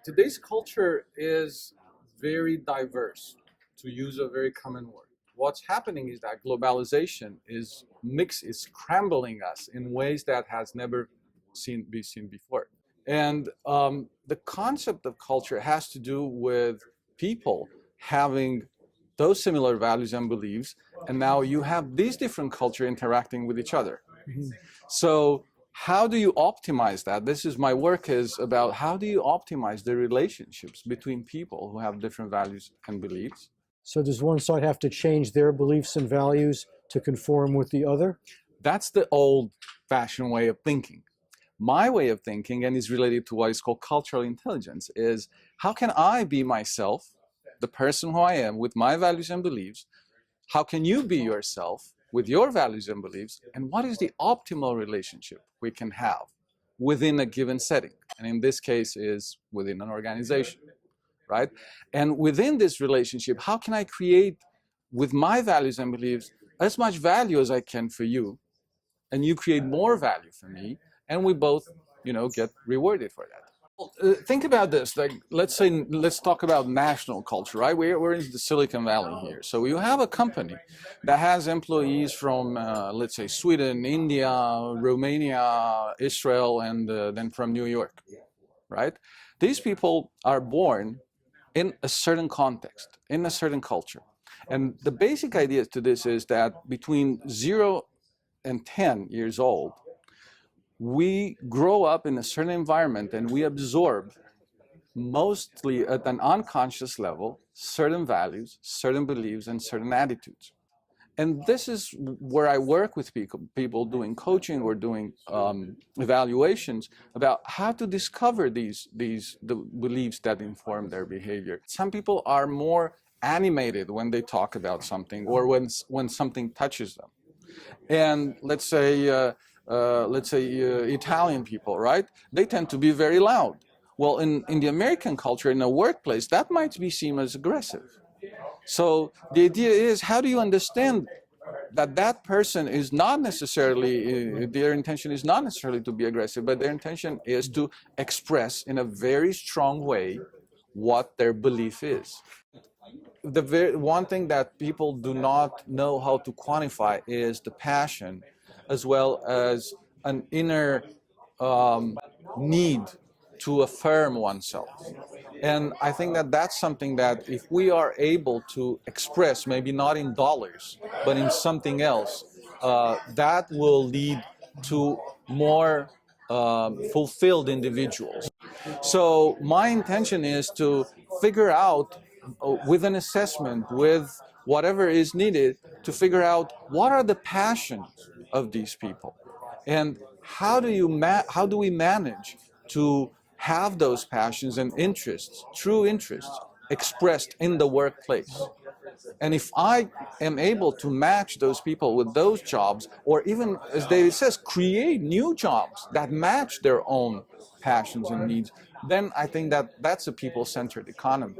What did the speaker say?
Today's culture is very diverse, to use a very common word. What's happening is that globalization is scrambling us in ways that has never been seen before. And the concept of culture has to do with people having those similar values and beliefs, and now you have these different cultures interacting with each other. So how do you optimize that? This is my work is about how do you optimize the relationships between people who have different values and beliefs. So does one side have to change their beliefs and values to conform with the other? That's the old-fashioned way of thinking. My way of thinking, and is related to what is called cultural intelligence, is how can I be myself, the person who I am, with my values and beliefs? How can you be yourself with your values and beliefs? And what is the optimal relationship we can have within a given setting? And in this case is within an organization, right? And within this relationship, how can I create with my values and beliefs as much value as I can for you, and you create more value for me, and we both, get rewarded for that. Think about this, like let's talk about national culture, right? We're in the Silicon Valley here. So you have a company that has employees from, let's say, Sweden, India, Romania, Israel, and then from New York, right? These people are born in a certain context, in a certain culture. And the basic idea to this is that between 0 and 10 years old, we grow up in a certain environment and we absorb, mostly at an unconscious level, certain values, certain beliefs, and certain attitudes. And this is where I work with people doing coaching or doing evaluations about how to discover the beliefs that inform their behavior. Some people are more animated when they talk about something or when something touches them. And let's say Italian people, right? They tend to be very loud. Well, in the American culture, in a workplace, that might be seen as aggressive. So the idea is, how do you understand that that person is not necessarily, their intention is not necessarily to be aggressive, but their intention is to express in a very strong way what their belief is. One thing that people do not know how to quantify is the passion, as well as an inner need to affirm oneself. And I think that that's something that if we are able to express, maybe not in dollars, but in something else, that will lead to more fulfilled individuals. So my intention is to figure out, with an assessment, with whatever is needed, to figure out what are the passions of these people, and how do we manage to have those passions and interests, true interests, expressed in the workplace. And if I am able to match those people with those jobs, or even, as David says, create new jobs that match their own passions and needs, then I think that that's a people-centered economy.